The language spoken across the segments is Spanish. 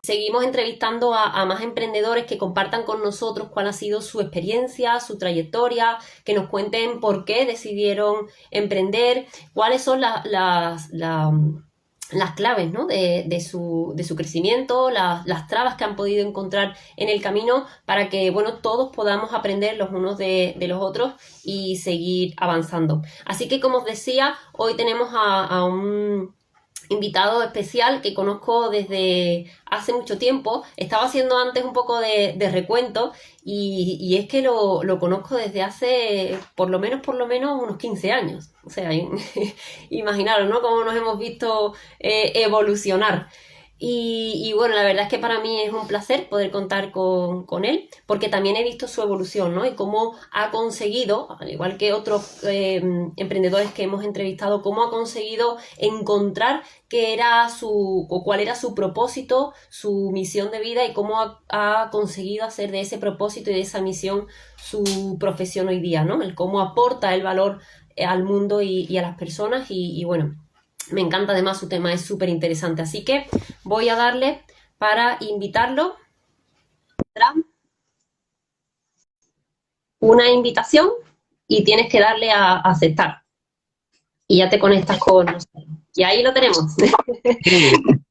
seguimos entrevistando a más emprendedores que compartan con nosotros cuál ha sido su experiencia, su trayectoria, que nos cuenten por qué decidieron emprender, cuáles son las claves, ¿no? de su crecimiento, las trabas que han podido encontrar en el camino para que, bueno, todos podamos aprender los unos de los otros y seguir avanzando. Así que, como os decía, hoy tenemos a un invitado especial que conozco desde hace mucho tiempo. Estaba haciendo antes un poco de recuento y es que lo conozco desde hace por lo menos unos 15 años. O sea, imaginaros, ¿no? Cómo nos hemos visto evolucionar. Y bueno, la verdad es que para mí es un placer poder contar con él, porque también he visto su evolución, ¿no? Y cómo ha conseguido, al igual que otros emprendedores que hemos entrevistado, cómo ha conseguido encontrar qué era o cuál era su propósito, su misión de vida y cómo ha conseguido hacer de ese propósito y de esa misión su profesión hoy día, ¿no? El cómo aporta el valor al mundo y a las personas y bueno, me encanta además su tema, es súper interesante. Así que voy a darle para invitarlo una invitación y tienes que darle a aceptar. Y ya te conectas con nosotros. Y ahí lo tenemos.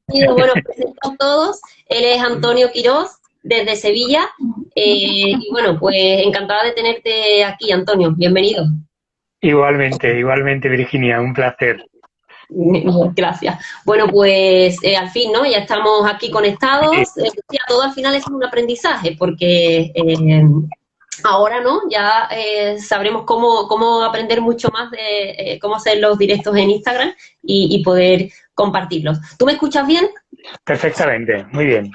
Y bueno, presento a todos. Él es Antonio Quirós, desde Sevilla. Y bueno, pues encantada de tenerte aquí, Antonio. Bienvenido. Igualmente, igualmente, Virginia, un placer. Gracias. Bueno, pues al fin, ¿no? Ya estamos aquí Sí, conectados. Todo al final es un aprendizaje, porque ahora, ¿no? Ya sabremos cómo aprender mucho más de cómo hacer los directos en Instagram y poder compartirlos. ¿Tú me escuchas bien? perfectamente, muy bien.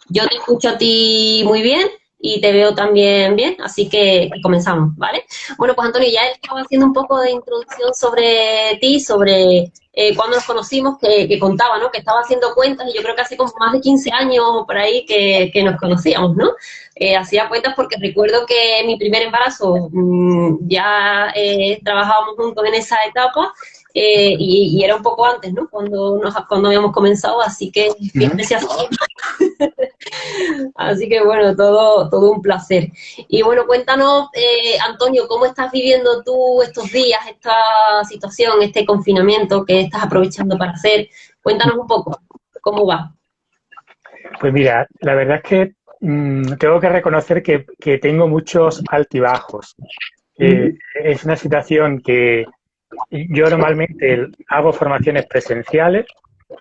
Yo te escucho a ti muy bien y te veo también bien, así que comenzamos, ¿vale? Bueno, pues Antonio, ya estaba haciendo un poco de introducción sobre ti, sobre cuándo nos conocimos, que contaba, ¿no? Que estaba haciendo cuentas y yo creo que hace como más de 15 años por ahí que nos conocíamos, ¿no? Hacía cuentas porque recuerdo que en mi primer embarazo ya trabajábamos juntos en esa etapa y era un poco antes, ¿no? Cuando habíamos comenzado, así que fíjate así. Así que bueno, todo un placer. Y bueno, cuéntanos, Antonio, ¿cómo estás viviendo tú estos días, esta situación, este confinamiento que estás aprovechando para hacer? Cuéntanos un poco, ¿cómo va? Pues mira, la verdad es que tengo que reconocer que tengo muchos altibajos. Eh, Ujú. es una situación que yo normalmente hago formaciones presenciales.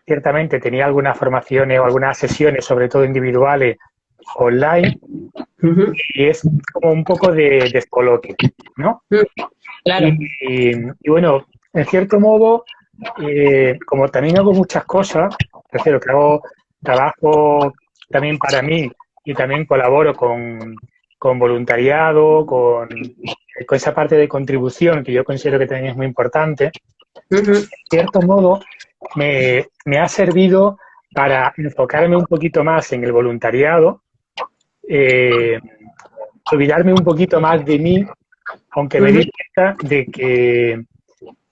Ciertamente tenía algunas formaciones o algunas sesiones, sobre todo individuales, online, Ujú. y es como un poco de descoloque, ¿no? Mm. Y, Claro. y bueno, en cierto modo, como también hago muchas cosas, prefiero que hago trabajo también para mí y también colaboro con voluntariado, con esa parte de contribución que yo considero que también es muy importante, Ujú. en cierto modo me ha servido para enfocarme un poquito más en el voluntariado, eh, olvidarme un poquito más de mí, aunque me Ujú. di cuenta de que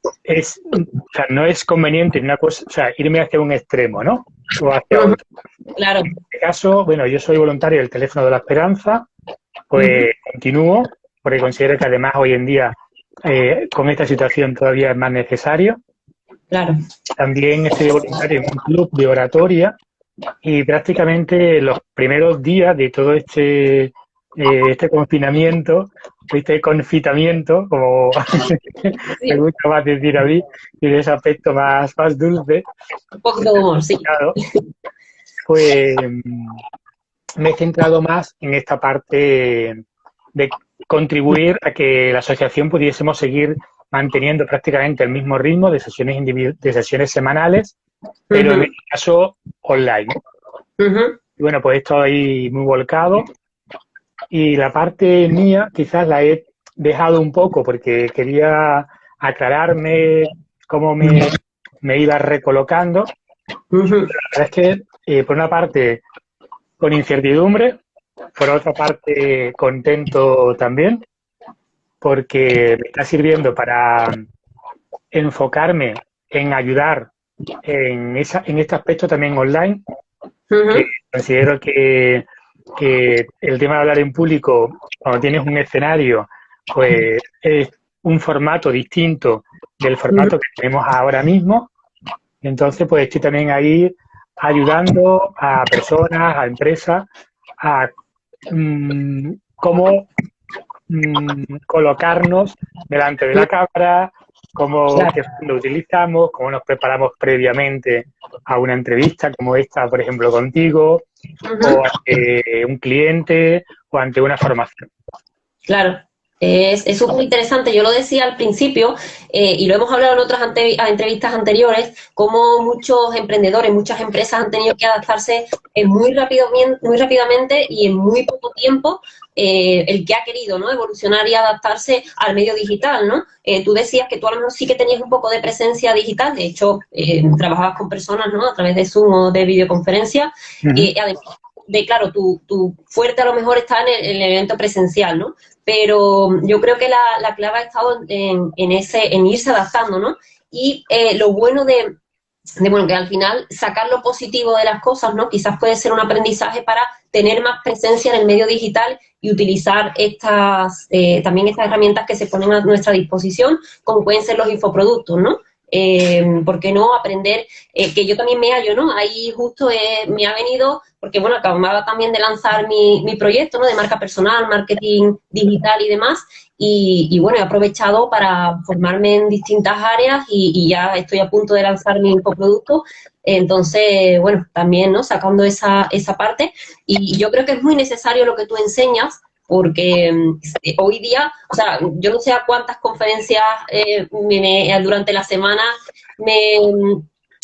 o sea, no es conveniente una cosa, o sea, irme hacia un extremo, ¿no? O hacia Ujú. otro. Claro. En este caso, bueno, yo soy voluntario del Teléfono de la Esperanza, Ujú. pues continúo, porque considero que además hoy en día, con esta situación todavía es más necesario. Claro. También estoy voluntario en un club de oratoria y prácticamente los primeros días de todo este confinamiento, este confitamiento, como me Sí, gusta más decir a mí, tiene ese aspecto más dulce, un poquito de humor, sí. claro, pues me he centrado más en esta parte de contribuir a que la asociación pudiésemos seguir manteniendo prácticamente el mismo ritmo de sesiones, de sesiones semanales, pero en Ujú. este caso online. Ujú. Y bueno, pues estoy muy volcado y la parte mía quizás la he dejado un poco porque quería aclararme cómo me iba recolocando. Ujú. La verdad es que, por una parte, con incertidumbre, por otra parte, contento también, porque me está sirviendo para enfocarme en ayudar en este aspecto también online, que Ujú. considero que el tema de hablar en público, cuando tienes un escenario, pues es un formato distinto del Ujú. formato que tenemos ahora mismo. Entonces, pues estoy también ahí ayudando a personas, a empresas, a cómo colocarnos delante de la cámara, cómo, qué Claro. fondo utilizamos, cómo nos preparamos previamente a una entrevista como esta, por ejemplo, contigo, o Ujú. ante un cliente, o ante una formación. Claro, es súper interesante. Yo lo decía al principio, y lo hemos hablado en otras entrevistas anteriores, cómo muchos emprendedores, muchas empresas han tenido que adaptarse muy rápidamente y en muy poco tiempo, el que ha querido, ¿no? Evolucionar y adaptarse al medio digital, ¿no? Tú decías que tú a lo mejor sí que tenías un poco de presencia digital, de hecho, trabajabas con personas, ¿no? A través de Zoom o de videoconferencia, Uh -huh. además de, claro, tu fuerte a lo mejor está en el evento presencial, ¿no? Pero yo creo que la clave ha estado en irse adaptando, ¿no? Y lo bueno bueno, que al final sacar lo positivo de las cosas, ¿no? Quizás puede ser un aprendizaje para tener más presencia en el medio digital y utilizar también estas herramientas que se ponen a nuestra disposición, como pueden ser los infoproductos, ¿no? ¿Por qué no aprender? Que yo también me hallo, ¿no? Ahí justo me ha venido, porque bueno, acababa también de lanzar mi proyecto, ¿no? De marca personal, marketing digital y demás. Y bueno, he aprovechado para formarme en distintas áreas y ya estoy a punto de lanzar mi infoproducto. Entonces, bueno, también, ¿no? Sacando esa parte. Y yo creo que es muy necesario lo que tú enseñas, porque hoy día, o sea, yo no sé a cuántas conferencias durante la semana me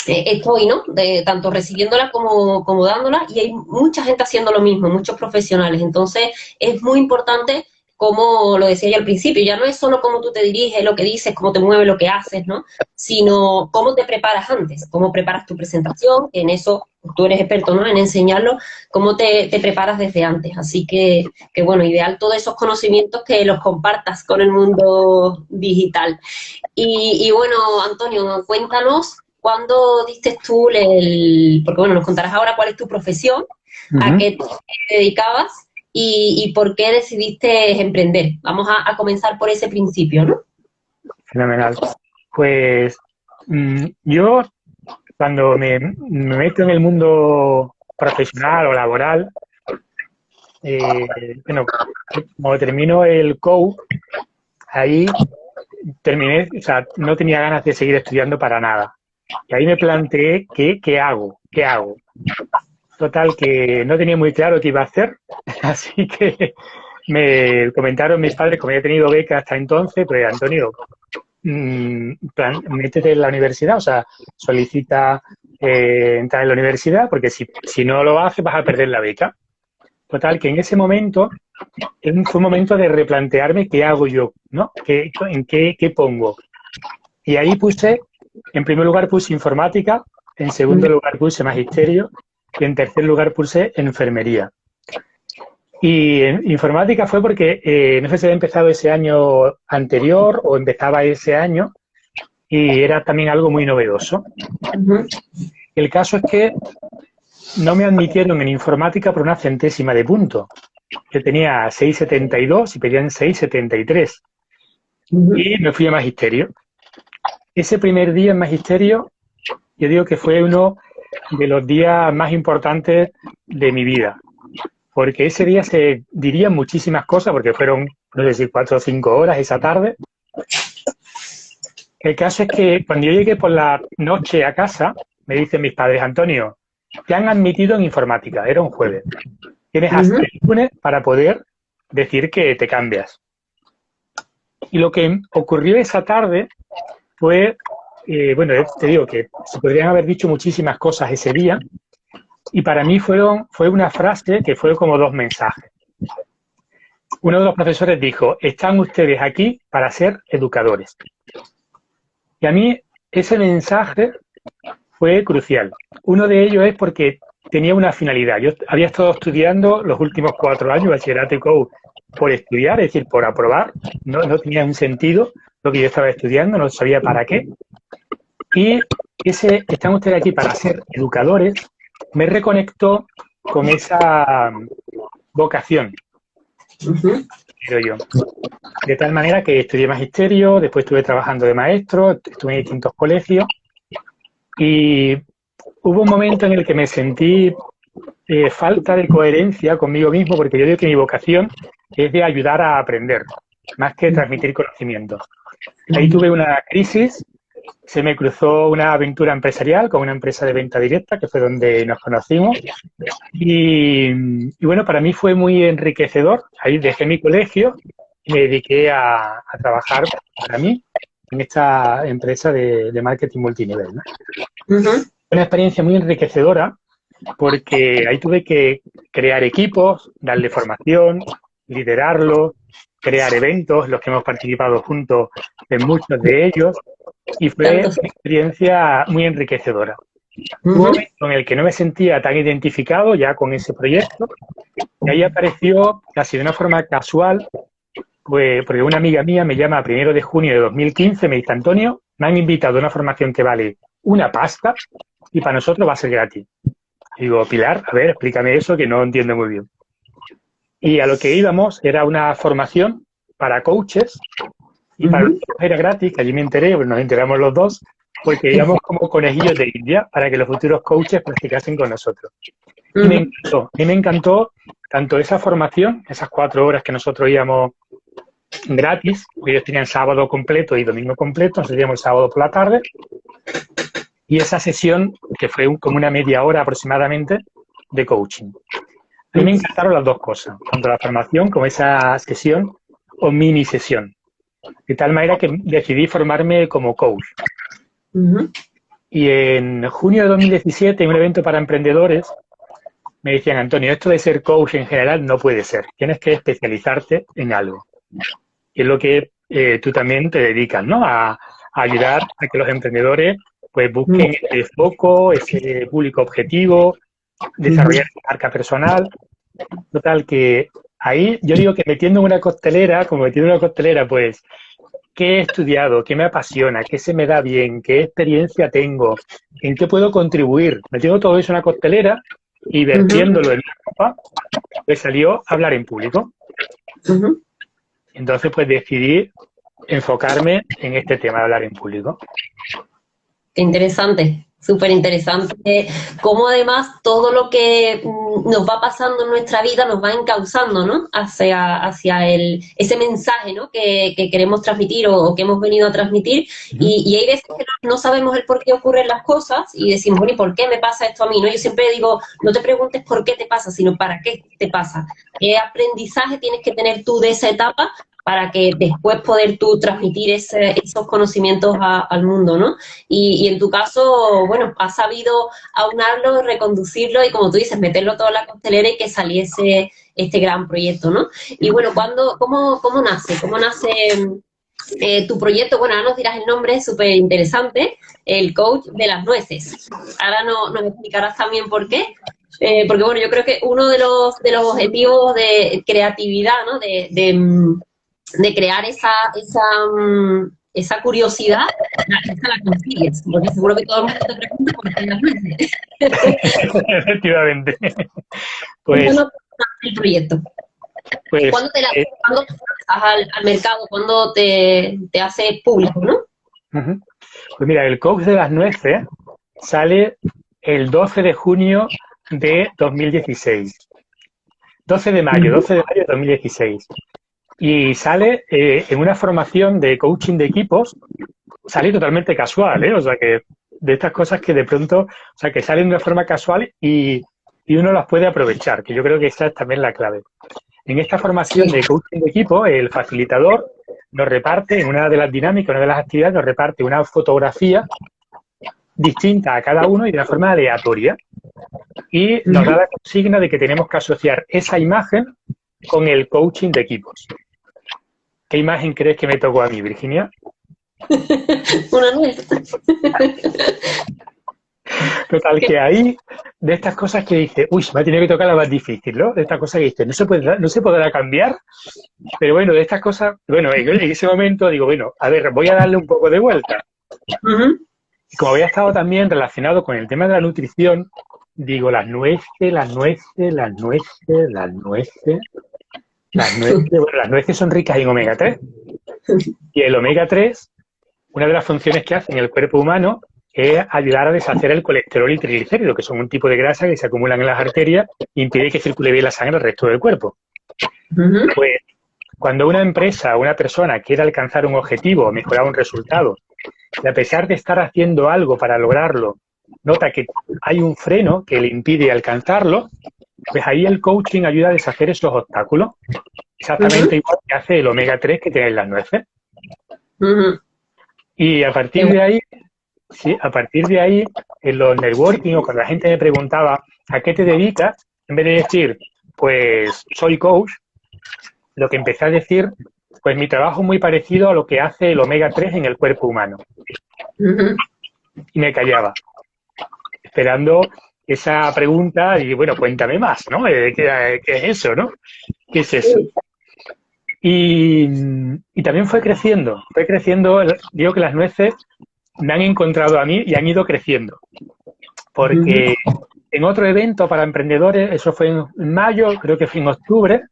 estoy, ¿no? Tanto recibiéndola como dándola, y hay mucha gente haciendo lo mismo, muchos profesionales. Entonces, es muy importante, como lo decía yo al principio, ya no es solo cómo tú te diriges, lo que dices, cómo te mueves, lo que haces, ¿no? Sino cómo te preparas antes, cómo preparas tu presentación, que en eso tú eres experto, ¿no? En enseñarlo, cómo te preparas desde antes. Así que, bueno, ideal todos esos conocimientos que los compartas con el mundo digital. Y bueno, Antonio, cuéntanos cuándo diste tú porque bueno, nos contarás ahora cuál es tu profesión, Uh a -huh. qué te dedicabas y por qué decidiste emprender. Vamos a comenzar por ese principio, ¿no? Fenomenal. Pues yo, cuando me meto en el mundo profesional o laboral, bueno, como termino el COU, ahí terminé, o sea, no tenía ganas de seguir estudiando para nada. Y ahí me planteé qué hago, qué hago. Total, que no tenía muy claro qué iba a hacer, así que me comentaron mis padres, como había tenido beca hasta entonces, pues Antonio, métete en la universidad, o sea, solicita entrar en la universidad, porque si no lo haces vas a perder la beca. Total, que en ese momento fue un momento de replantearme qué hago yo, ¿no? ¿En qué pongo? Y ahí en primer lugar puse informática, en segundo lugar puse magisterio y en tercer lugar puse enfermería. Y en informática fue porque no sé si había empezado ese año anterior o empezaba ese año y era también algo muy novedoso. Uh-huh. El caso es que no me admitieron en informática por una centésima de punto. Yo tenía 6,72 y pedían 6,73 Uh-huh. y me fui a magisterio. Ese primer día en magisterio, yo digo que fue uno de los días más importantes de mi vida, porque ese día se dirían muchísimas cosas, porque fueron, no sé si 4 o 5 horas esa tarde. El caso es que cuando yo llegué por la noche a casa, me dicen mis padres, Antonio, te han admitido en informática, era un jueves. Tienes hasta Uh-huh. el lunes para poder decir que te cambias. Y lo que ocurrió esa tarde fue, bueno, te digo que se podrían haber dicho muchísimas cosas ese día, y para mí fue una frase que fue como dos mensajes. Uno de los profesores dijo, están ustedes aquí para ser educadores. Y a mí ese mensaje fue crucial. Uno de ellos es porque tenía una finalidad. Yo había estado estudiando los últimos 4 años, bachillerato y COU, por estudiar, es decir, por aprobar. No tenía un sentido lo que yo estaba estudiando, no sabía para qué. Y están ustedes aquí para ser educadores, me reconectó con esa vocación, creo yo. De tal manera que estudié magisterio, después estuve trabajando de maestro, estuve en distintos colegios y hubo un momento en el que me sentí falta de coherencia conmigo mismo, porque yo digo que mi vocación es de ayudar a aprender, más que transmitir conocimientos. Ahí tuve una crisis, se me cruzó una aventura empresarial con una empresa de venta directa, que fue donde nos conocimos, y bueno, para mí fue muy enriquecedor. Ahí dejé mi colegio y me dediqué a trabajar para mí en esta empresa de marketing multinivel, ¿no? Una experiencia muy enriquecedora porque ahí tuve que crear equipos, darle formación, liderarlo, crear eventos, los que hemos participado juntos en muchos de ellos, y fue una experiencia muy enriquecedora. Un momento en el que no me sentía tan identificado ya con ese proyecto, y ahí apareció casi de una forma casual, pues, porque una amiga mía me llama a 1 de junio de 2015, me dice: Antonio, me han invitado a una formación que vale una pasta y para nosotros va a ser gratis. Y digo: Pilar, a ver, explícame eso, que no entiendo muy bien. Y a lo que íbamos era una formación para coaches, y para nosotros era gratis, que allí me enteré, pues nos enteramos los dos, porque íbamos como conejillos de India para que los futuros coaches practicasen con nosotros. Y me encantó, a mí me encantó tanto esa formación, esas 4 horas que nosotros íbamos gratis, ellos tenían sábado completo y domingo completo, nosotros íbamos el sábado por la tarde, y esa sesión, que fue como una media hora aproximadamente, de coaching. A mí me encantaron las dos cosas, tanto la formación como esa sesión o mini sesión. De tal manera que decidí formarme como coach. Y en junio de 2017, en un evento para emprendedores, me decían: Antonio, esto de ser coach en general no puede ser. Tienes que especializarte en algo. Y es lo que tú también te dedicas, ¿no? A ayudar a que los emprendedores pues busquen ese foco, ese público objetivo, desarrollar su marca personal. Total, que ahí yo digo que metiendo en una costelera, pues, ¿qué he estudiado? ¿Qué me apasiona? ¿Qué se me da bien? ¿Qué experiencia tengo? ¿En qué puedo contribuir? Metiendo todo eso en una costelera y vertiéndolo en una copa, pues salió hablar en público. Entonces, pues decidí enfocarme en este tema de hablar en público. Qué interesante, súper interesante. Cómo además todo lo que nos va pasando en nuestra vida nos va encauzando, ¿no? Hacia ese mensaje, ¿no? Que queremos transmitir o que hemos venido a transmitir. Y hay veces que no sabemos el por qué ocurren las cosas y decimos: bueno, ¿y por qué me pasa esto a mí? ¿No? Yo siempre digo, no te preguntes por qué te pasa, sino para qué te pasa. ¿Qué aprendizaje tienes que tener tú de esa etapa para que después poder tú transmitir esos conocimientos al mundo, ¿no? Y en tu caso, bueno, has sabido aunarlo, reconducirlo y, como tú dices, meterlo todo en la costelera y que saliese este gran proyecto, ¿no? Y bueno, ¿cómo nace? ¿Cómo nace tu proyecto? Bueno, ahora nos dirás el nombre, es súper interesante, el Coach de las Nueces. Ahora nos explicarás también por qué. Porque, bueno, yo creo que uno de los objetivos de creatividad, ¿no? De crear esa curiosidad, esa la consigues, porque seguro que todo el mundo te pregunta por qué las nueces. Efectivamente. Pues, ¿Cuándo el proyecto? Pues, ¿Cuándo te lanzas al mercado? ¿Cuándo te hace público, no? Pues mira, el Coach de las Nueces sale el 12 de junio de 2016. 12 de mayo de 2016. Y sale en una formación de coaching de equipos, sale totalmente casual, ¿eh? O sea, que de estas cosas que de pronto, o sea, que salen de una forma casual y uno las puede aprovechar, que yo creo que esa es también la clave. En esta formación de coaching de equipo, el facilitador nos reparte, en una de las dinámicas, una de las actividades, nos reparte una fotografía distinta a cada uno y de una forma aleatoria. Y nos da la consigna de que tenemos que asociar esa imagen con el coaching de equipos. ¿Qué imagen crees que me tocó a mí, Virginia? Una nuez. Total, que ahí, de estas cosas que dice, uy, me ha tenido que tocar la más difícil, ¿no? De estas cosas que dice, no se podrá cambiar, pero bueno, de estas cosas, bueno, en ese momento digo, bueno, a ver, voy a darle un poco de vuelta. Y como había estado también relacionado con el tema de la nutrición, digo, las nueces, las nueces, las nueces, las nueces, las nueces, bueno, las nueces son ricas en omega 3 y el omega 3, una de las funciones que hace en el cuerpo humano es ayudar a deshacer el colesterol y triglicéridos, que son un tipo de grasa que se acumulan en las arterias e impide que circule bien la sangre al resto del cuerpo. Pues cuando una empresa o una persona quiere alcanzar un objetivo o mejorar un resultado, y a pesar de estar haciendo algo para lograrlo, nota que hay un freno que le impide alcanzarlo, pues ahí el coaching ayuda a deshacer esos obstáculos. Exactamente igual que hace el omega 3 que tiene en las nueces. Y a partir de ahí, sí, a partir de ahí, en los networking o cuando la gente me preguntaba ¿a qué te dedicas? En vez de decir, pues soy coach, lo que empecé a decir, pues mi trabajo es muy parecido a lo que hace el omega 3 en el cuerpo humano. Y me callaba, esperando esa pregunta y bueno, cuéntame más, ¿no? ¿Qué es eso, no? ¿Qué es eso? Y también fue creciendo, digo que las nueces me han encontrado a mí y han ido creciendo. Porque en otro evento para emprendedores, eso fue en mayo, creo que fue en octubre,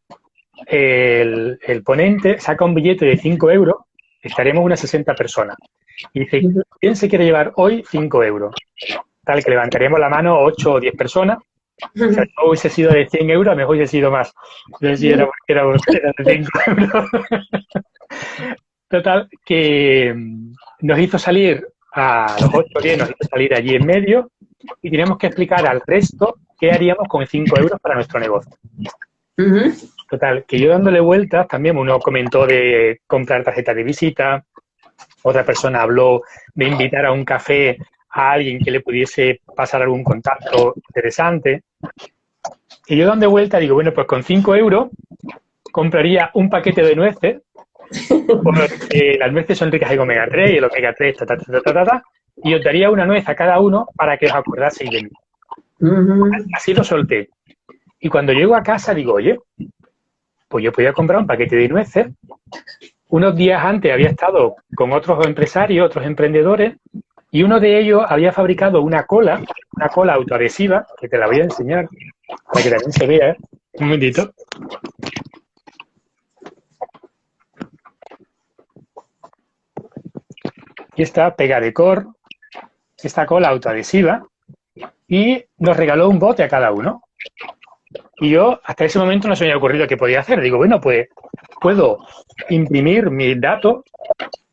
el ponente saca un billete de 5 euros, estaremos unas 60 personas. Y dice, ¿quién se quiere llevar hoy 5 euros? Tal que levantaremos la mano 8 o 10 personas. O sea, no hubiese sido de 100 euros, mejor hubiese sido más. Yo sí era de 5 euros. Total, que nos hizo salir a los 8 o 10, nos hizo salir allí en medio y teníamos que explicar al resto qué haríamos con 5 euros para nuestro negocio. Total, que yo dándole vueltas, también uno comentó de comprar tarjetas de visita, otra persona habló de invitar a un café a alguien que le pudiese pasar algún contacto interesante. Y yo dando vuelta digo, bueno, pues con 5 euros compraría un paquete de nueces, porque las nueces son ricas en omega 3 y el omega 3, y os daría una nuez a cada uno para que os acordaseis de mí. Así lo solté. Y cuando llego a casa digo, oye, pues yo podía comprar un paquete de nueces. Unos días antes había estado con otros empresarios, otros emprendedores, y uno de ellos había fabricado una cola autoadhesiva, que te la voy a enseñar para que también se vea. Un momentito. Aquí está Pegadecor, esta cola autoadhesiva, y nos regaló un bote a cada uno. Y yo hasta ese momento no se me había ocurrido qué podía hacer. Digo, bueno, pues puedo imprimir mis datos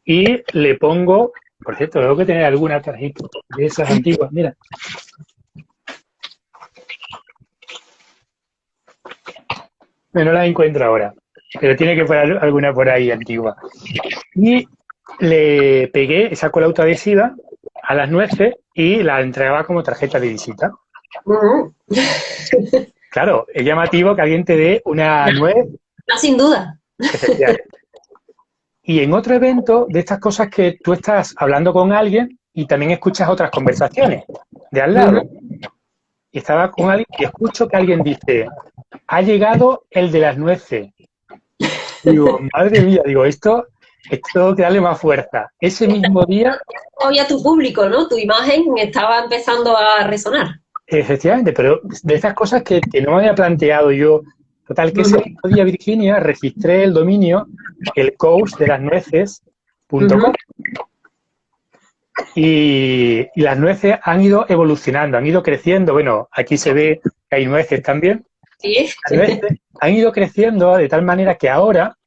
y le pongo, por cierto, tengo que tener alguna tarjeta de esas antiguas, mira. No la encuentro ahora, pero tiene que poner alguna por ahí antigua. Y le pegué esa cola autoadhesiva a las nueces y la entregaba como tarjeta de visita. Claro, es llamativo que alguien te dé una nuez. No, sin duda. Y en otro evento, de estas cosas que tú estás hablando con alguien y también escuchas otras conversaciones de al lado. Y estaba con alguien y escucho que alguien dice, ha llegado el de las nueces. Digo, madre mía, digo, esto tengo que darle más fuerza. Ese mismo día... Había tu público, ¿no? Tu imagen estaba empezando a resonar. Efectivamente, pero de esas cosas que no me había planteado yo. Total, que ese mismo día, Virginia, registré el dominio elcoachdelasnueces.com. Y las nueces han ido evolucionando, han ido creciendo. Bueno, aquí se ve que hay nueces también. Sí. Las nueces han ido creciendo de tal manera que ahora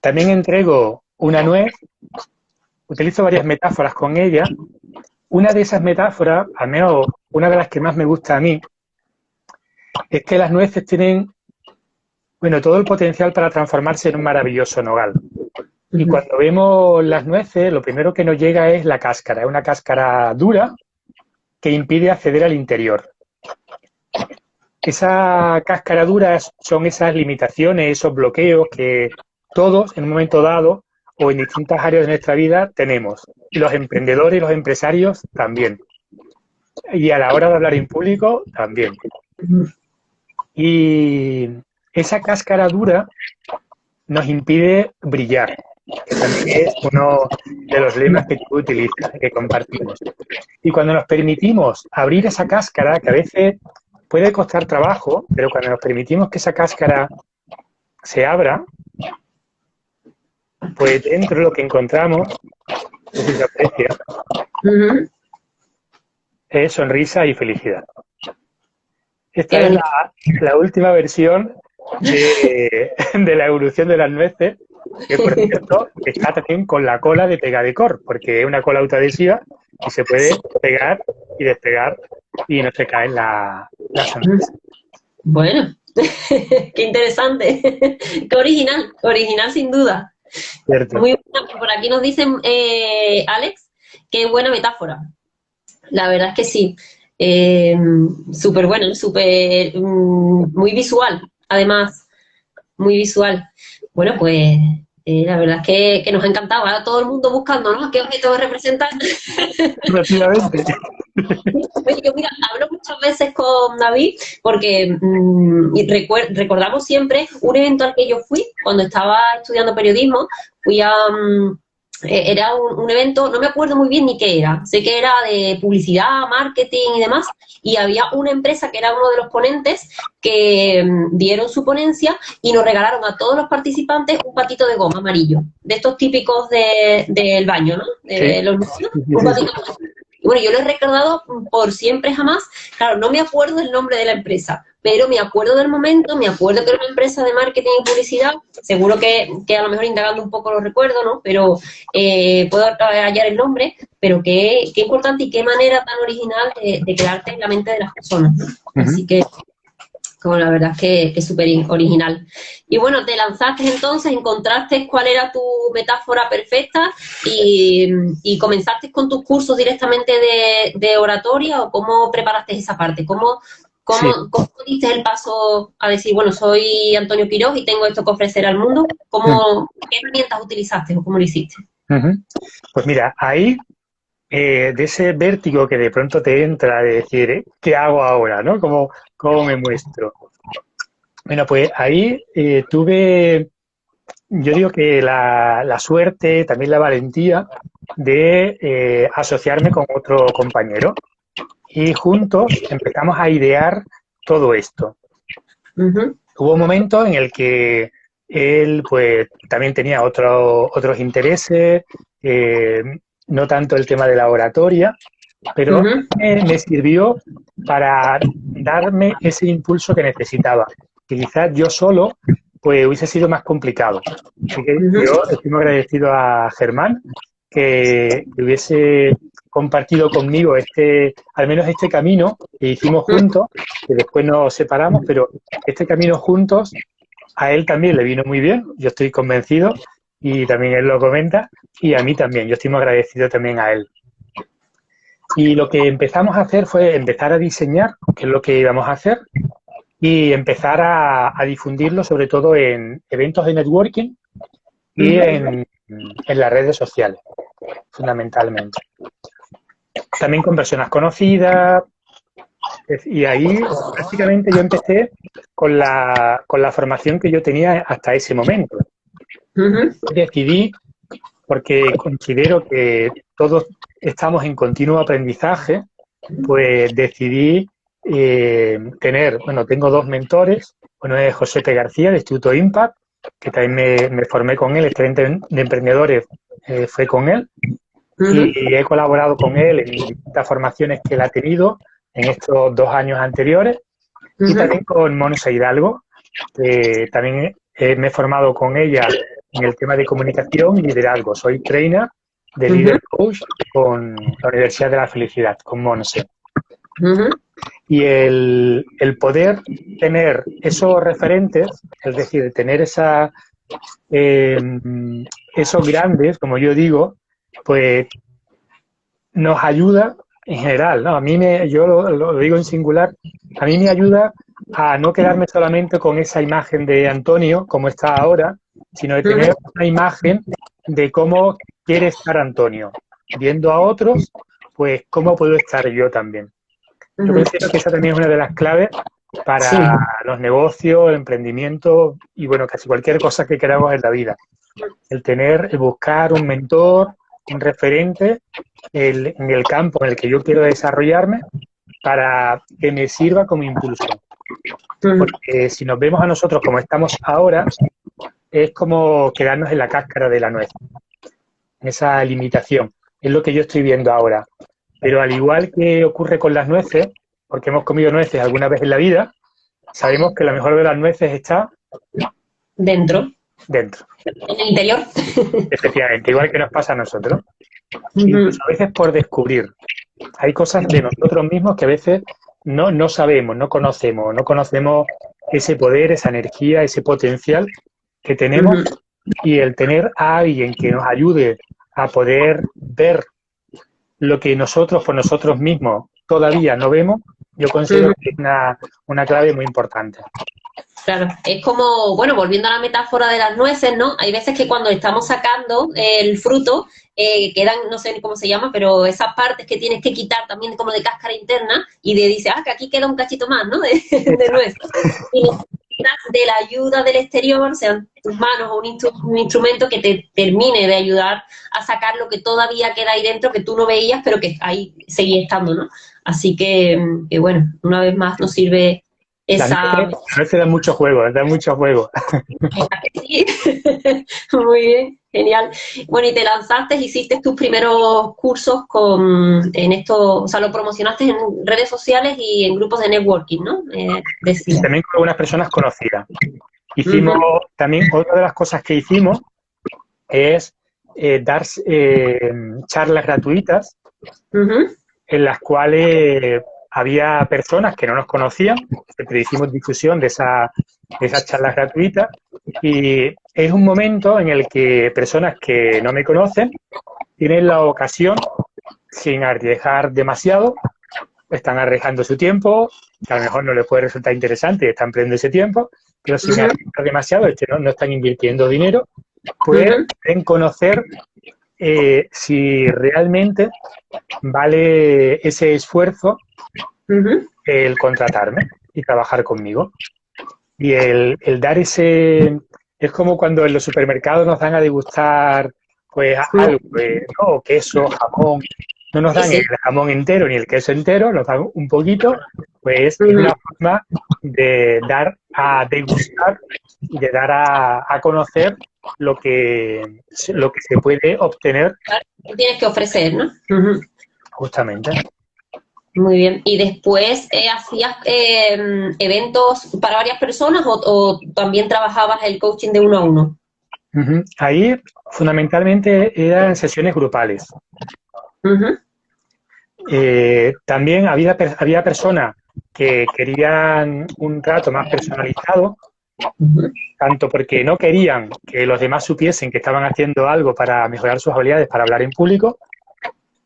también entrego una nuez, utilizo varias metáforas con ella. Una de esas metáforas, al menos una de las que más me gusta a mí, es que las nueces tienen, bueno, todo el potencial para transformarse en un maravilloso nogal. Y cuando vemos las nueces, lo primero que nos llega es la cáscara. Es una cáscara dura que impide acceder al interior. Esa cáscara dura son esas limitaciones, esos bloqueos que todos, en un momento dado, o en distintas áreas de nuestra vida, tenemos. Y los emprendedores y los empresarios también. Y a la hora de hablar en público, también. Y esa cáscara dura nos impide brillar. que también es uno de los lemas que tú utilizas, que compartimos. Y cuando nos permitimos abrir esa cáscara, que a veces puede costar trabajo, pero cuando nos permitimos que esa cáscara se abra, pues dentro lo que encontramos, es que se aprecia, Ujú. es sonrisa y felicidad. Esta Qué es bonito. la última versión de la evolución de las nueces, que por cierto está también con la cola de Pegadecor, porque es una cola autoadhesiva y se puede pegar y despegar y no se cae la sonrisa. Bueno, qué interesante. Qué original, original sin duda. ¿Cierto? Muy buena. Por aquí nos dicen, Alex, qué buena metáfora. La verdad es que sí. Súper bueno, súper muy visual, además, muy visual. Bueno, pues la verdad es que nos ha encantado. Ahora todo el mundo buscando, ¿no? ¿Qué objetos representan? Efectivamente. Oye, yo mira, hablo muchas veces con David porque y recordamos siempre un evento al que yo fui cuando estaba estudiando periodismo. Fui a, era un evento, no me acuerdo muy bien ni qué era, sé que era de publicidad, marketing y demás, y había una empresa que era uno de los ponentes que dieron su ponencia y nos regalaron a todos los participantes un patito de goma amarillo, de estos típicos del baño, ¿no? Sí, De los niños, sí, un sí, sí. patito. Y bueno, yo lo he recordado por siempre jamás. Claro, no me acuerdo el nombre de la empresa, pero me acuerdo del momento, me acuerdo que era una empresa de marketing y publicidad. Seguro que a lo mejor indagando un poco lo recuerdo, ¿no? Pero puedo hallar el nombre, pero qué importante y qué manera tan original de quedarte en la mente de las personas, ¿no? Ujú. Así que como la verdad es que es súper original. Y bueno, te lanzaste entonces, encontraste cuál era tu metáfora perfecta y comenzaste con tus cursos directamente de oratoria o cómo preparaste esa parte, Sí. cómo diste el paso a decir, bueno, soy Antonio Quiroz y tengo esto que ofrecer al mundo, Mm. qué herramientas utilizaste o cómo lo hiciste. Ujú. Pues mira, ahí de ese vértigo que de pronto te entra de decir, ¿qué hago ahora? ¿No? ¿Cómo me muestro? Bueno, pues ahí tuve, yo digo que la suerte, también la valentía de asociarme con otro compañero y juntos empezamos a idear todo esto. Ujú, Hubo un momento en el que él pues también tenía otros intereses, eh, no tanto el tema de la oratoria, pero ujú, me sirvió para darme ese impulso que necesitaba, que quizás yo solo pues hubiese sido más complicado. Así que ujú, yo estoy muy agradecido a Germán que hubiese compartido conmigo al menos este camino que hicimos juntos, que después nos separamos, pero este camino juntos a él también le vino muy bien, yo estoy convencido y también él lo comenta y a mí también, yo estoy muy agradecido también a él. Y lo que empezamos a hacer fue empezar a diseñar qué es lo que íbamos a hacer y empezar a difundirlo sobre todo en eventos de networking y ujú, en las redes sociales, fundamentalmente. También con personas conocidas y ahí prácticamente yo empecé con la formación que yo tenía hasta ese momento. ujú, Decidí, porque considero que todos estamos en continuo aprendizaje, pues decidí tengo dos mentores. Uno es José P. García, de Instituto Impact, que también me formé con él, excelente de emprendedores fue con él, ujú, y he colaborado con él en distintas formaciones que él ha tenido en estos 2 años anteriores, y ujú, también con Monse Hidalgo, que también me he formado con ella en el tema de comunicación y liderazgo. Soy trainer de ujú, Leader Coach con la Universidad de la Felicidad, con Monse. ujú, Y el poder tener esos referentes, es decir, tener eh, esos grandes, como yo digo, pues nos ayuda en general, ¿no? Yo lo digo en singular, a mí me ayuda a no quedarme solamente con esa imagen de Antonio, como está ahora, sino de ujú, tener una imagen de cómo quiere estar Antonio, viendo a otros, pues cómo puedo estar yo también. Yo ujú. considero que esa también es una de las claves Sí. para los negocios, el emprendimiento y, bueno, casi cualquier cosa que queramos en la vida. el buscar un mentor, un referente en el campo en el que yo quiero desarrollarme para que me sirva como impulso. Porque si nos vemos a nosotros como estamos ahora, es como quedarnos en la cáscara de la nuez, esa limitación. Es lo que yo estoy viendo ahora. Pero al igual que ocurre con las nueces, porque hemos comido nueces alguna vez en la vida, sabemos que la mejor de las nueces está Dentro, dentro. en el interior. Efectivamente, igual que nos pasa a nosotros. Incluso a veces por descubrir. Hay cosas de nosotros mismos que a veces no sabemos, no conocemos ese poder, esa energía, ese potencial que tenemos, y el tener a alguien que nos ayude a poder ver lo que nosotros por nosotros mismos todavía no vemos, yo considero que es una clave muy importante. Claro, es como, bueno, volviendo a la metáfora de las nueces, ¿no? Hay veces que cuando estamos sacando el fruto, quedan, no sé ni cómo se llama, pero esas partes que tienes que quitar también como de cáscara interna y dice, que aquí queda un cachito más, ¿no? De nuez. Y necesitas de la ayuda del exterior, sean tus manos o un instrumento que te termine de ayudar a sacar lo que todavía queda ahí dentro, que tú no veías, pero que ahí seguía estando, ¿no? Así que bueno, una vez más nos sirve esa... A veces da mucho juego, da mucho juego. Sí. Muy bien, genial. Bueno, y te lanzaste, hiciste tus primeros cursos en esto, o sea, lo promocionaste en redes sociales y en grupos de networking, ¿no? Y también con algunas personas conocidas. Hicimos, también otra de las cosas que hicimos es dar charlas gratuitas en las cuales había personas que no nos conocían, pero hicimos difusión de esas charlas gratuitas, y es un momento en el que personas que no me conocen tienen la ocasión, sin arriesgar demasiado, están arriesgando su tiempo, que a lo mejor no les puede resultar interesante y están perdiendo ese tiempo, pero sin arriesgar demasiado, no están invirtiendo dinero, pueden conocer si realmente vale ese esfuerzo el contratarme y trabajar conmigo. Y el dar ese... Es como cuando en los supermercados nos dan a degustar pues algo, ¿no? Queso, jamón. No nos dan el jamón entero ni el queso entero, nos dan un poquito, pues es una forma de dar a degustar y de dar a conocer lo que se puede obtener. Claro, tienes que ofrecer, ¿no? Justamente. Muy bien. ¿Y después hacías eventos para varias personas o también trabajabas el coaching de uno a uno? Ahí fundamentalmente eran sesiones grupales. También había personas que querían un trato más personalizado, tanto porque no querían que los demás supiesen que estaban haciendo algo para mejorar sus habilidades para hablar en público,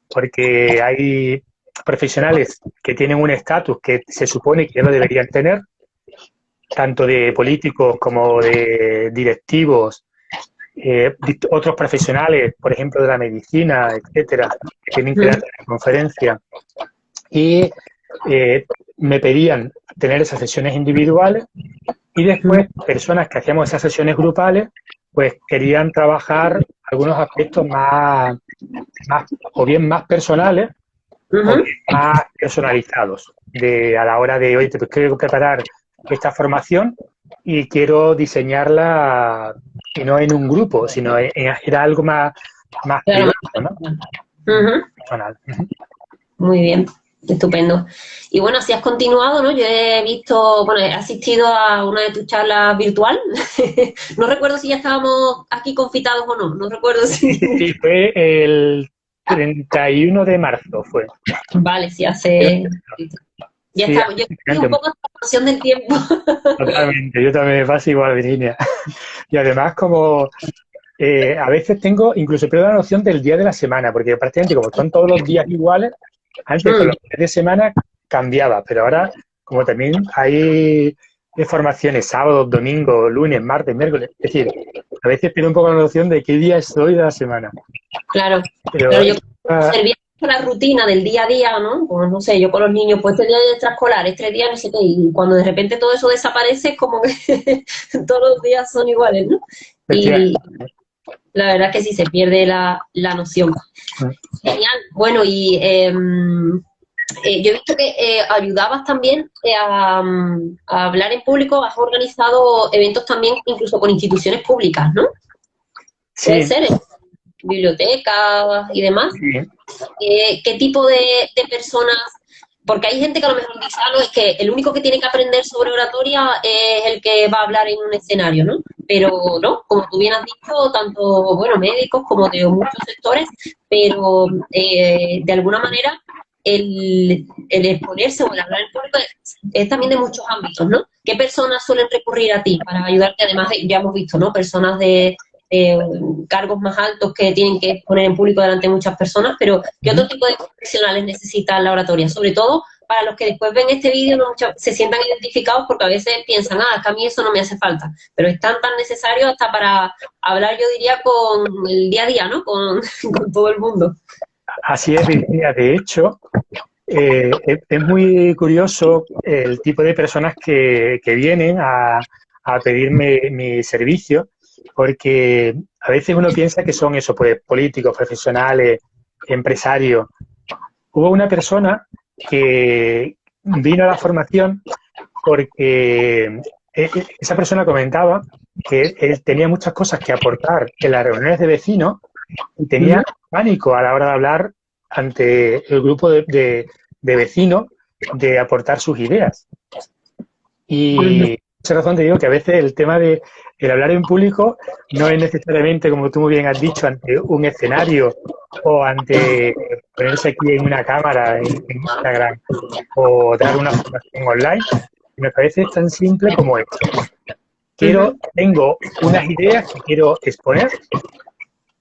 porque hay profesionales que tienen un estatus que se supone que no deberían tener, tanto de políticos como de directivos, otros profesionales, por ejemplo, de la medicina, etcétera, que tienen que dar conferencias, y me pedían tener esas sesiones individuales, y después personas que hacíamos esas sesiones grupales pues querían trabajar algunos aspectos más o bien más personales o bien más personalizados a la hora de, oye, pues quiero preparar esta formación y quiero diseñarla y no en un grupo, sino era algo más privado, ¿no? Personal. Muy bien, estupendo. Y bueno, si has continuado, ¿no? Yo he visto, bueno, he asistido a una de tus charlas virtual. No recuerdo si ya estábamos aquí confitados o no, no recuerdo si... Sí, fue el 31 de marzo fue. Vale, sí, hace... Ya sí, estamos, yo estoy un poco en la noción del tiempo. Totalmente, yo también me pasa igual, Virginia. Y además como a veces tengo, incluso pierdo la noción del día de la semana, porque prácticamente como son todos los días iguales, antes con los días de semana cambiaba, pero ahora como también hay formaciones sábados, domingos, lunes, martes, miércoles, es decir, a veces pierdo un poco la noción de qué día estoy de la semana. Claro, pero yo servía la rutina del día a día, ¿no? Pues no sé, yo con los niños, pues este día de extraescolar, este día no sé qué, y cuando de repente todo eso desaparece, es como que todos los días son iguales, ¿no? Y La verdad es que sí se pierde la noción. Genial. Bueno, y yo he visto que ayudabas también a hablar en público, has organizado eventos también incluso con instituciones públicas, ¿no? Puede Sí, ser, en bibliotecas y demás. sí. ¿Qué tipo de personas? Porque hay gente que a lo mejor dice, ah, no, es que el único que tiene que aprender sobre oratoria es el que va a hablar en un escenario, ¿no? Pero no, como tú bien has dicho, tanto, bueno, médicos como de muchos sectores, pero de alguna manera el exponerse o el hablar en público es también de muchos ámbitos, ¿no? ¿Qué personas suelen recurrir a ti para ayudarte? Además, ya hemos visto, ¿no? Personas de eh, cargos más altos que tienen que exponer en público delante de muchas personas, pero ¿qué otro tipo de profesionales necesita la oratoria? Sobre todo para los que después ven este vídeo se sientan identificados porque a veces piensan, ah, es que a mí eso no me hace falta, pero es tan necesario hasta para hablar, yo diría, con el día a día, ¿no? Con todo el mundo. Así es, Virginia. De hecho, es muy curioso el tipo de personas que vienen a pedirme mi servicio, porque a veces uno piensa que son eso, pues políticos, profesionales, empresarios. Hubo una persona que vino a la formación porque esa persona comentaba que él tenía muchas cosas que aportar en las reuniones de vecinos y tenía pánico a la hora de hablar ante el grupo de vecinos de aportar sus ideas. Y por esa razón te digo que a veces el tema de el hablar en público no es necesariamente, como tú muy bien has dicho, ante un escenario o ante ponerse aquí en una cámara en Instagram o dar una formación online. Me parece tan simple como esto. Tengo unas ideas que quiero exponer,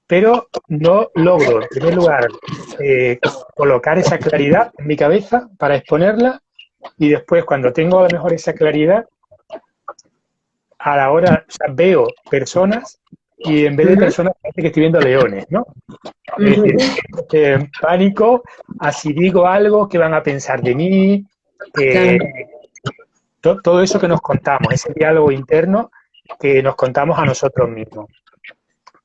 pero no logro, en primer lugar, colocar esa claridad en mi cabeza para exponerla y después, cuando tengo a lo mejor esa claridad, a la hora, o sea, veo personas y en vez de personas parece que estoy viendo leones, ¿no? Es decir, pánico, así digo algo, ¿qué van a pensar de mí? Claro. Eh, todo eso que nos contamos, ese diálogo interno que nos contamos a nosotros mismos.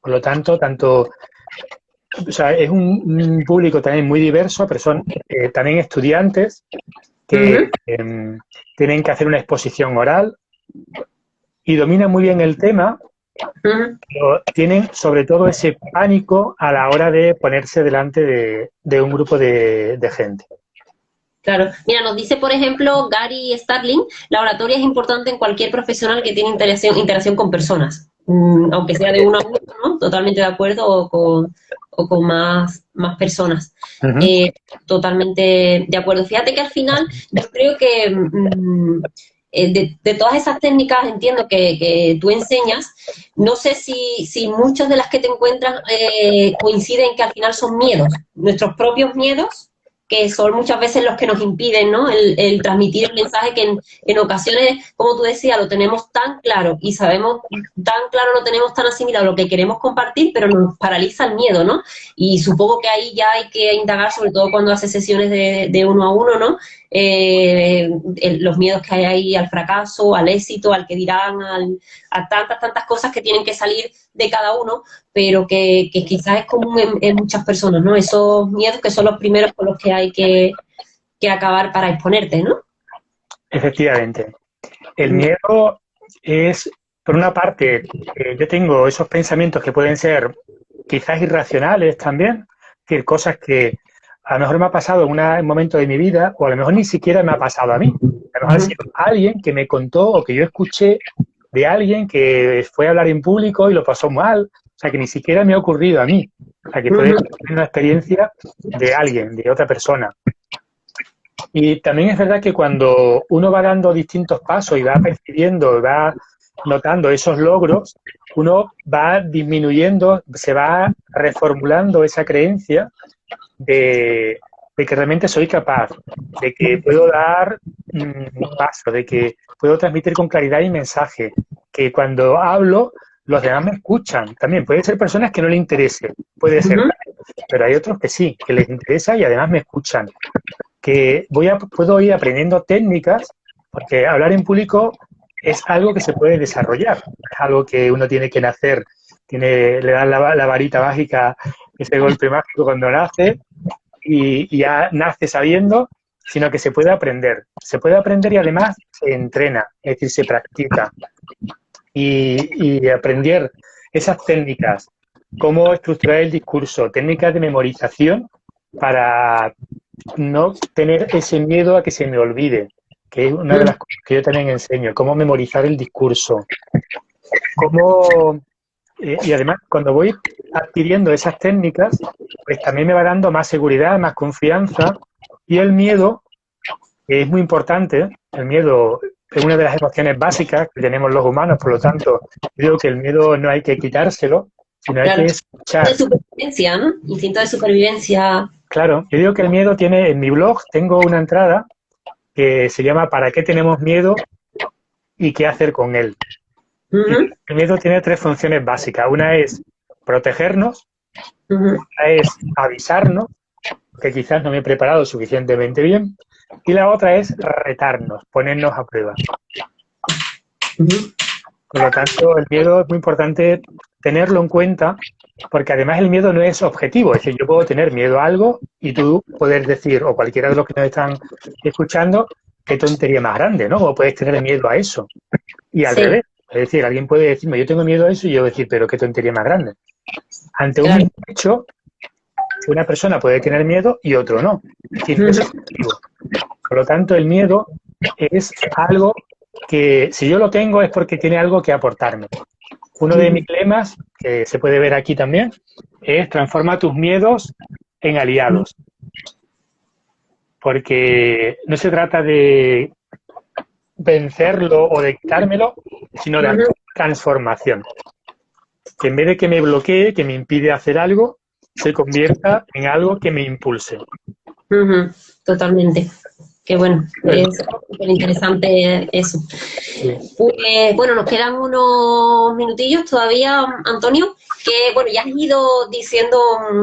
Por lo tanto, o sea, es un público también muy diverso, pero son también estudiantes que tienen que hacer una exposición oral y dominan muy bien el tema, pero tienen sobre todo ese pánico a la hora de ponerse delante de un grupo de gente. Claro. Mira, nos dice, por ejemplo, Gary Starling, la oratoria es importante en cualquier profesional que tiene interacción con personas, aunque sea de uno a uno, ¿no? Totalmente de acuerdo, o con más personas. Totalmente de acuerdo. Fíjate que al final yo creo que de todas esas técnicas entiendo que tú enseñas, no sé si muchas de las que te encuentras coinciden que al final son miedos, nuestros propios miedos, que son muchas veces los que nos impiden, ¿no? El transmitir el mensaje que en ocasiones, como tú decías, lo tenemos tan claro y sabemos tan claro, lo tenemos tan asimilado lo que queremos compartir, pero nos paraliza el miedo, ¿no? Y supongo que ahí ya hay que indagar, sobre todo cuando hace sesiones de uno a uno, ¿no? Los miedos que hay ahí al fracaso, al éxito, al que dirán, a tantas cosas que tienen que salir de cada uno, pero que quizás es común en muchas personas, ¿no? Esos miedos que son los primeros con los que hay que acabar para exponerte, ¿no? Efectivamente. El miedo es, por una parte, yo tengo esos pensamientos que pueden ser quizás irracionales también, es decir, cosas que a lo mejor me ha pasado en un momento de mi vida o a lo mejor ni siquiera me ha pasado a mí. A lo mejor ha sido alguien que me contó o que yo escuché de alguien que fue a hablar en público y lo pasó mal, o sea, que ni siquiera me ha ocurrido a mí. O sea, que puede ser una experiencia de alguien, de otra persona. Y también es verdad que cuando uno va dando distintos pasos y va percibiendo, va notando esos logros, uno va disminuyendo, se va reformulando esa creencia de que realmente soy capaz, de que puedo dar un paso, de que puedo transmitir con claridad mi mensaje, que cuando hablo los demás me escuchan. También puede ser personas que no les interese, puede ser, pero hay otros que sí, que les interesa y además me escuchan. Que puedo ir aprendiendo técnicas, porque hablar en público es algo que se puede desarrollar, es algo que uno tiene que nacer le dan la varita mágica, ese golpe mágico cuando nace, y ya nace sabiendo, sino que se puede aprender. Se puede aprender y además se entrena, es decir, se practica. Y aprender esas técnicas, cómo estructurar el discurso, técnicas de memorización para no tener ese miedo a que se me olvide, que es una de las cosas que yo también enseño, cómo memorizar el discurso, y además cuando voy adquiriendo esas técnicas, pues también me va dando más seguridad, más confianza, y el miedo, que es muy importante, el miedo es una de las emociones básicas que tenemos los humanos, por lo tanto, digo que el miedo no hay que quitárselo, sino hay que escuchar. De supervivencia, ¿no? Instinto de supervivencia. Claro, yo digo que el miedo tiene, en mi blog tengo una entrada que se llama ¿Para qué tenemos miedo y qué hacer con él? Y el miedo tiene 3 funciones básicas. Una es protegernos, otra es avisarnos, que quizás no me he preparado suficientemente bien, y la otra es retarnos, ponernos a prueba. Por lo tanto, el miedo es muy importante tenerlo en cuenta, porque además el miedo no es objetivo. Es decir, yo puedo tener miedo a algo y tú puedes decir, o cualquiera de los que nos están escuchando, qué tontería más grande, ¿no? O puedes tener miedo a eso. Y al revés. Es decir, alguien puede decirme, yo tengo miedo a eso, y yo decir, pero qué tontería más grande. Ante un mismo hecho, una persona puede tener miedo y otro no. Es decir, no es objetivo. Por lo tanto, el miedo es algo que, si yo lo tengo, es porque tiene algo que aportarme. Uno de mis lemas, que se puede ver aquí también, es transforma tus miedos en aliados. Porque no se trata de vencerlo o de quitármelo, sino de transformación. Que en vez de que me bloquee, que me impide hacer algo, se convierta en algo que me impulse. Totalmente. Qué bueno, es súper interesante eso. Sí. Pues, bueno, nos quedan unos minutillos todavía, Antonio, que bueno, ya has ido diciendo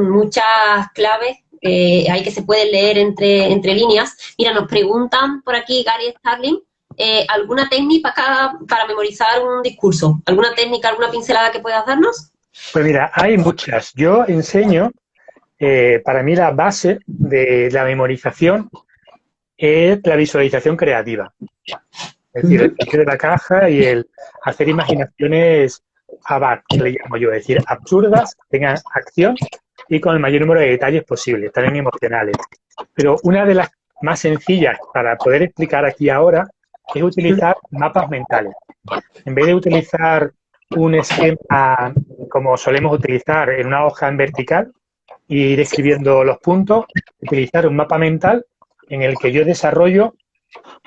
muchas claves hay que se pueden leer entre líneas. Mira, nos preguntan por aquí Gary Starling, ¿alguna técnica para memorizar un discurso? ¿Alguna técnica, alguna pincelada que puedas darnos? Pues mira, hay muchas. Yo enseño, para mí la base de la memorización es la visualización creativa. Es decir, el salir de la caja y el hacer imaginaciones abad, que le llamo yo, es decir, absurdas, tengan acción y con el mayor número de detalles posibles, también emocionales. Pero una de las más sencillas para poder explicar aquí ahora es utilizar mapas mentales. En vez de utilizar un esquema como solemos utilizar en una hoja en vertical y ir escribiendo los puntos, utilizar un mapa mental en el que yo desarrollo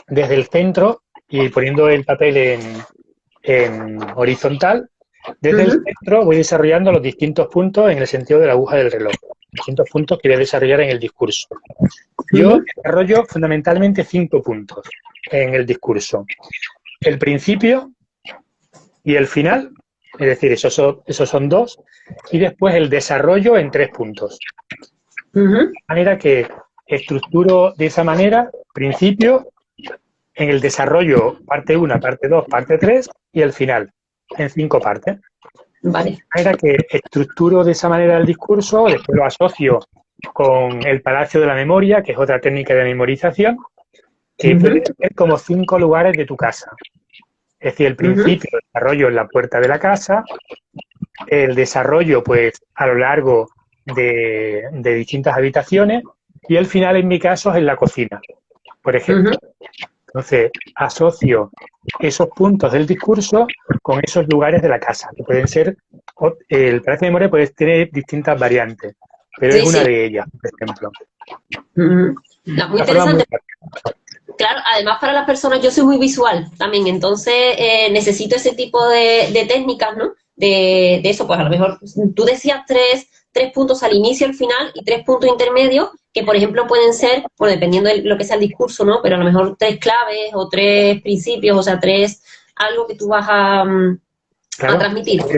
desde el centro y poniendo el papel en horizontal, desde el centro voy desarrollando los distintos puntos en el sentido de la aguja del reloj, distintos puntos que voy a desarrollar en el discurso. Yo desarrollo fundamentalmente 5 puntos en el discurso. El principio y el final, es decir, esos son 2, y después el desarrollo en 3 puntos. De manera que estructuro de esa manera, principio, en el desarrollo, parte 1, parte 2, parte 3, y el final, en 5 partes. Vale. De manera que estructuro de esa manera el discurso, después lo asocio con el Palacio de la Memoria, que es otra técnica de memorización, que puede ser como 5 lugares de tu casa. Es decir, el principio, el desarrollo en la puerta de la casa, el desarrollo, pues, a lo largo de distintas habitaciones, y el final, en mi caso, es en la cocina, por ejemplo. Entonces, asocio esos puntos del discurso con esos lugares de la casa, que pueden ser, el Palacio de Memoria puede tener distintas variantes, pero es una de ellas, por ejemplo. No, muy interesante. Claro, además para las personas, yo soy muy visual también, entonces necesito ese tipo de técnicas, ¿no? De eso, pues a lo mejor tú decías tres puntos al inicio, al final y 3 puntos intermedios, que por ejemplo pueden ser, bueno, dependiendo de lo que sea el discurso, ¿no? Pero a lo mejor 3 claves o 3 principios, o sea, 3, algo que tú vas a transmitir. La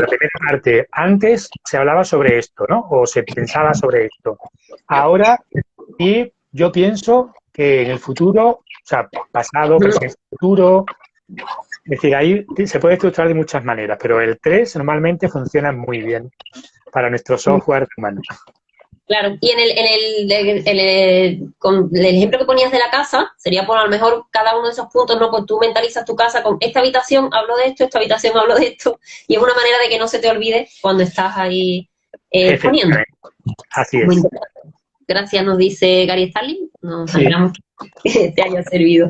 primera parte, antes se hablaba sobre esto, ¿no? O se pensaba sobre esto. Ahora, y yo pienso que en el futuro, o sea, pasado, presente, futuro, Es decir, ahí se puede estructurar de muchas maneras, pero el 3 normalmente funciona muy bien para nuestro software humano. Claro, y con el ejemplo que ponías de la casa, sería por a lo mejor cada uno de esos puntos, ¿no? Pues tú mentalizas tu casa con esta habitación hablo de esto, esta habitación hablo de esto, y es una manera de que no se te olvide cuando estás ahí poniendo. Así es. Muy interesante. Gracias, nos dice Gary Starling. Nos Sí. alegramos que te haya servido.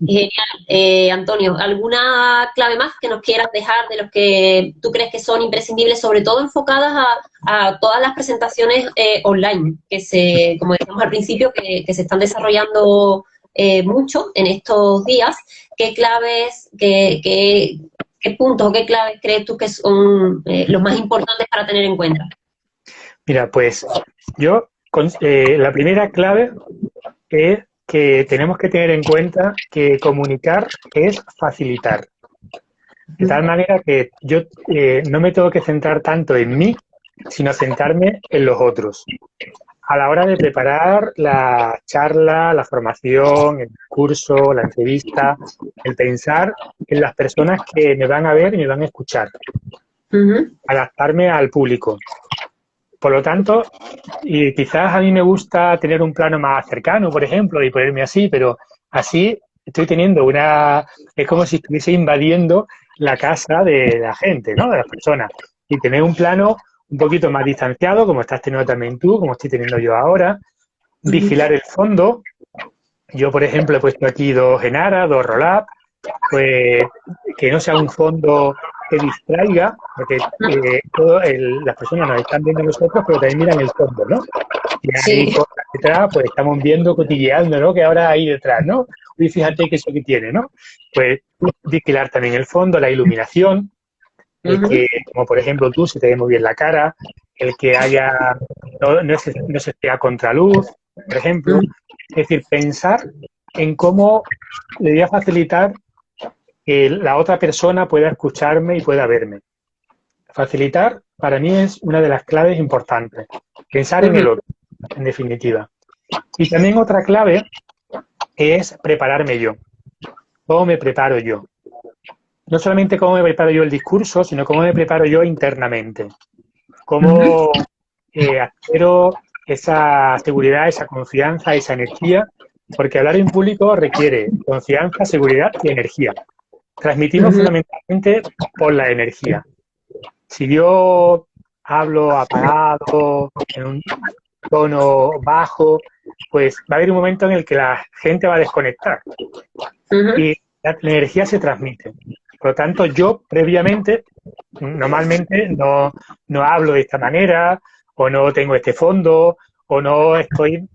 Genial. Antonio, ¿alguna clave más que nos quieras dejar de los que tú crees que son imprescindibles, sobre todo enfocadas a todas las presentaciones online, como decíamos al principio, que se están desarrollando mucho en estos días? ¿Qué claves, qué puntos o qué claves crees tú que son los más importantes para tener en cuenta? Mira, pues yo, la primera clave es que tenemos que tener en cuenta que comunicar es facilitar. De tal manera que yo no me tengo que centrar tanto en mí, sino centrarme en los otros. A la hora de preparar la charla, la formación, el curso, la entrevista, el pensar en las personas que me van a ver y me van a escuchar. Adaptarme al público. Por lo tanto, y quizás a mí me gusta tener un plano más cercano, por ejemplo, y ponerme así, pero así estoy teniendo es como si estuviese invadiendo la casa de la gente, ¿no? De las personas. Y tener un plano un poquito más distanciado, como estás teniendo también tú, como estoy teniendo yo ahora. Vigilar el fondo. Yo, por ejemplo, he puesto aquí 2 enaras, 2 roll-up, pues que no sea un fondo que distraiga, porque las personas nos están viendo a nosotros, pero también miran el fondo, ¿no? Y ahí cosas detrás, pues estamos viendo, cotilleando, ¿no? Que ahora hay detrás, ¿no? Y fíjate que eso que tiene, ¿no? Pues vigilar también el fondo, la iluminación, el que, como por ejemplo tú, se te ve muy bien la cara, el que no se esté a contraluz, por ejemplo. Es decir, pensar en cómo le voy a facilitar que la otra persona pueda escucharme y pueda verme. Facilitar, para mí, es una de las claves importantes. Pensar en el otro, en definitiva. Y también otra clave es prepararme yo. ¿Cómo me preparo yo? No solamente cómo me preparo yo el discurso, sino cómo me preparo yo internamente. Cómo adquiero esa seguridad, esa confianza, esa energía, porque hablar en público requiere confianza, seguridad y energía. Transmitimos fundamentalmente por la energía. Si yo hablo apagado, en un tono bajo, pues va a haber un momento en el que la gente va a desconectar y la energía se transmite. Por lo tanto, yo previamente, normalmente no hablo de esta manera, o no tengo este fondo, o no estoy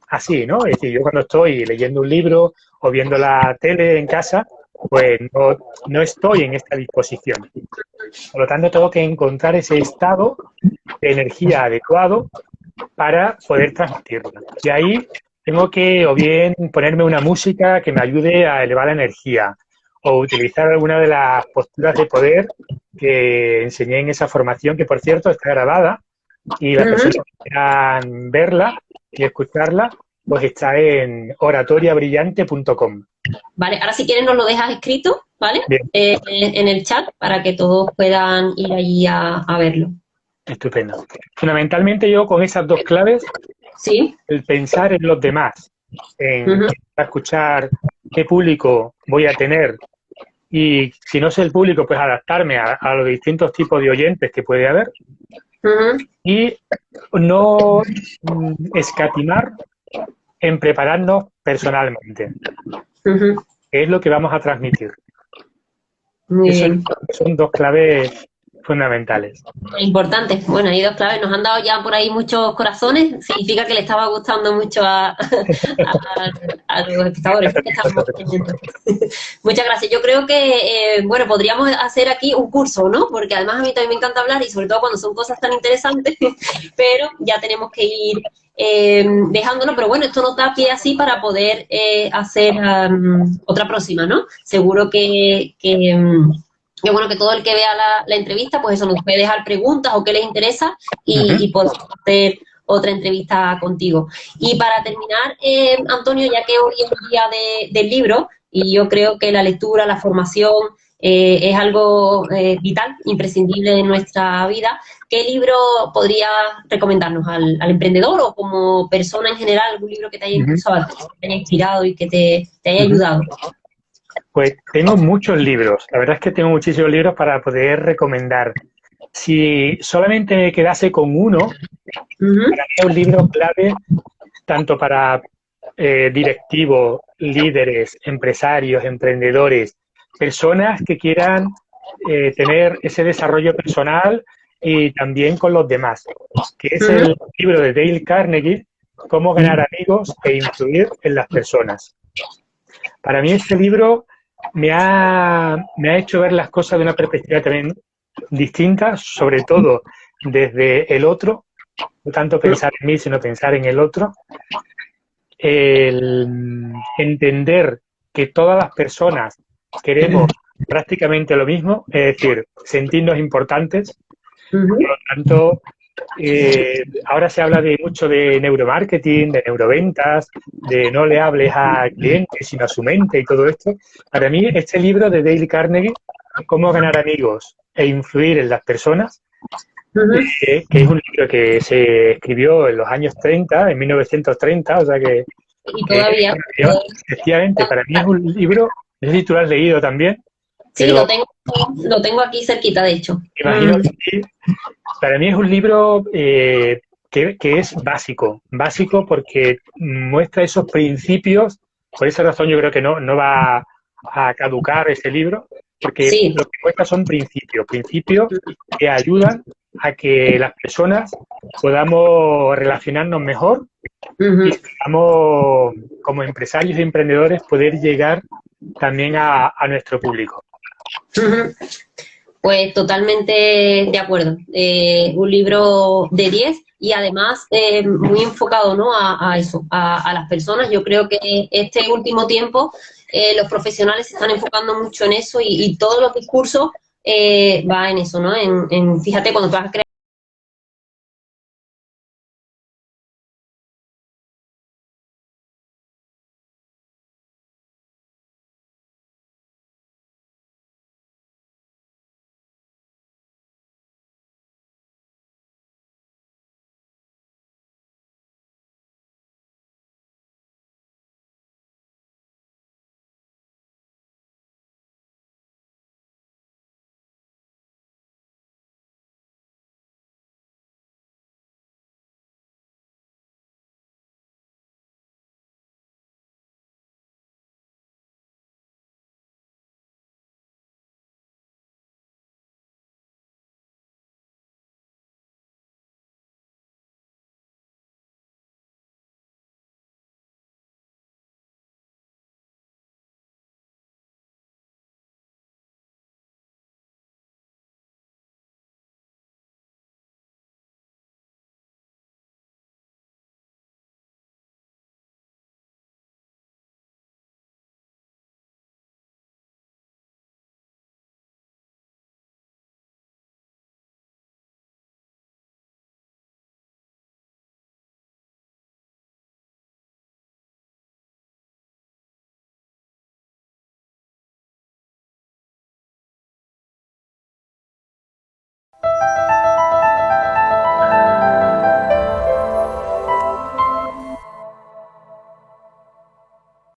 así, ¿no? Es decir, yo cuando estoy leyendo un libro o viendo la tele en casa, pues no estoy en esta disposición. Por lo tanto, tengo que encontrar ese estado de energía adecuado para poder transmitirla. Y ahí tengo que o bien ponerme una música que me ayude a elevar la energía, o utilizar alguna de las posturas de poder que enseñé en esa formación, que por cierto está grabada, y las personas que quieran verla y escucharla, pues está en oratoriabrillante.com. Vale, ahora si quieres nos lo dejas escrito, ¿vale? En el chat para que todos puedan ir allí a verlo. Estupendo. Fundamentalmente yo con esas 2 claves, el pensar en los demás, en escuchar qué público voy a tener, y si no sé el público, pues adaptarme a los distintos tipos de oyentes que puede haber, y no escatimar en prepararnos personalmente, que es lo que vamos a transmitir. Son 2 claves fundamentales. Importantes. Bueno, hay 2 claves. Nos han dado ya por ahí muchos corazones. Significa que le estaba gustando mucho a los espectadores. Muchas gracias. Yo creo que, podríamos hacer aquí un curso, ¿no? Porque además a mí también me encanta hablar y sobre todo cuando son cosas tan interesantes, pero ya tenemos que ir dejándolo. Pero bueno, esto nos da pie así para poder hacer otra próxima, ¿no? Seguro que bueno, que todo el que vea la entrevista, pues eso, nos puede dejar preguntas o qué les interesa y podemos hacer otra entrevista contigo. Y para terminar, Antonio, ya que hoy es el día del libro, Y yo creo que la lectura, la formación, es algo vital, imprescindible en nuestra vida. ¿Qué libro podrías recomendarnos al emprendedor o como persona en general? ¿Algún libro que te haya Ujú, impulsado, que te haya inspirado y que te haya ujú. ayudado? Pues tengo muchos libros, la verdad es que tengo muchísimos libros para poder recomendar. Si solamente me quedase con uno, Ujú, es un libro clave tanto para directivos, líderes, empresarios, emprendedores, personas que quieran tener ese desarrollo personal y también con los demás, que es ujú, el libro de Dale Carnegie, Cómo ganar amigos e influir en las personas. Para mí este libro me ha hecho ver las cosas de una perspectiva también distinta, sobre todo desde el otro, no tanto pensar en mí, sino pensar en el otro, el entender que todas las personas queremos prácticamente lo mismo, es decir, sentirnos importantes. Por ujú. lo tanto, ahora se habla de mucho de neuromarketing, de neuroventas, de no le hables al cliente, sino a su mente y todo esto. Para mí, este libro de Dale Carnegie, Cómo ganar amigos e influir en las personas, Ujú. que es un libro que se escribió en los años 30, en 1930, o sea Y que todavía, efectivamente para mí es un libro, no sé si tú lo has leído también, sí, pero lo tengo aquí cerquita, de hecho. imagino que sí. Para mí es un libro que es básico, básico porque muestra esos principios, por esa razón yo creo que no va a caducar ese libro, porque Sí. lo que muestra son principios, principios que ayudan a que las personas podamos relacionarnos mejor y Ujú, podamos, como empresarios y emprendedores, poder llegar también a nuestro público. ujú. Pues totalmente de acuerdo. Un libro de 10 y además muy enfocado, ¿no? A eso, a las personas. Yo creo que este último tiempo los profesionales se están enfocando mucho en eso y todos los discursos va en eso, ¿no? Fíjate, cuando tú vas a crear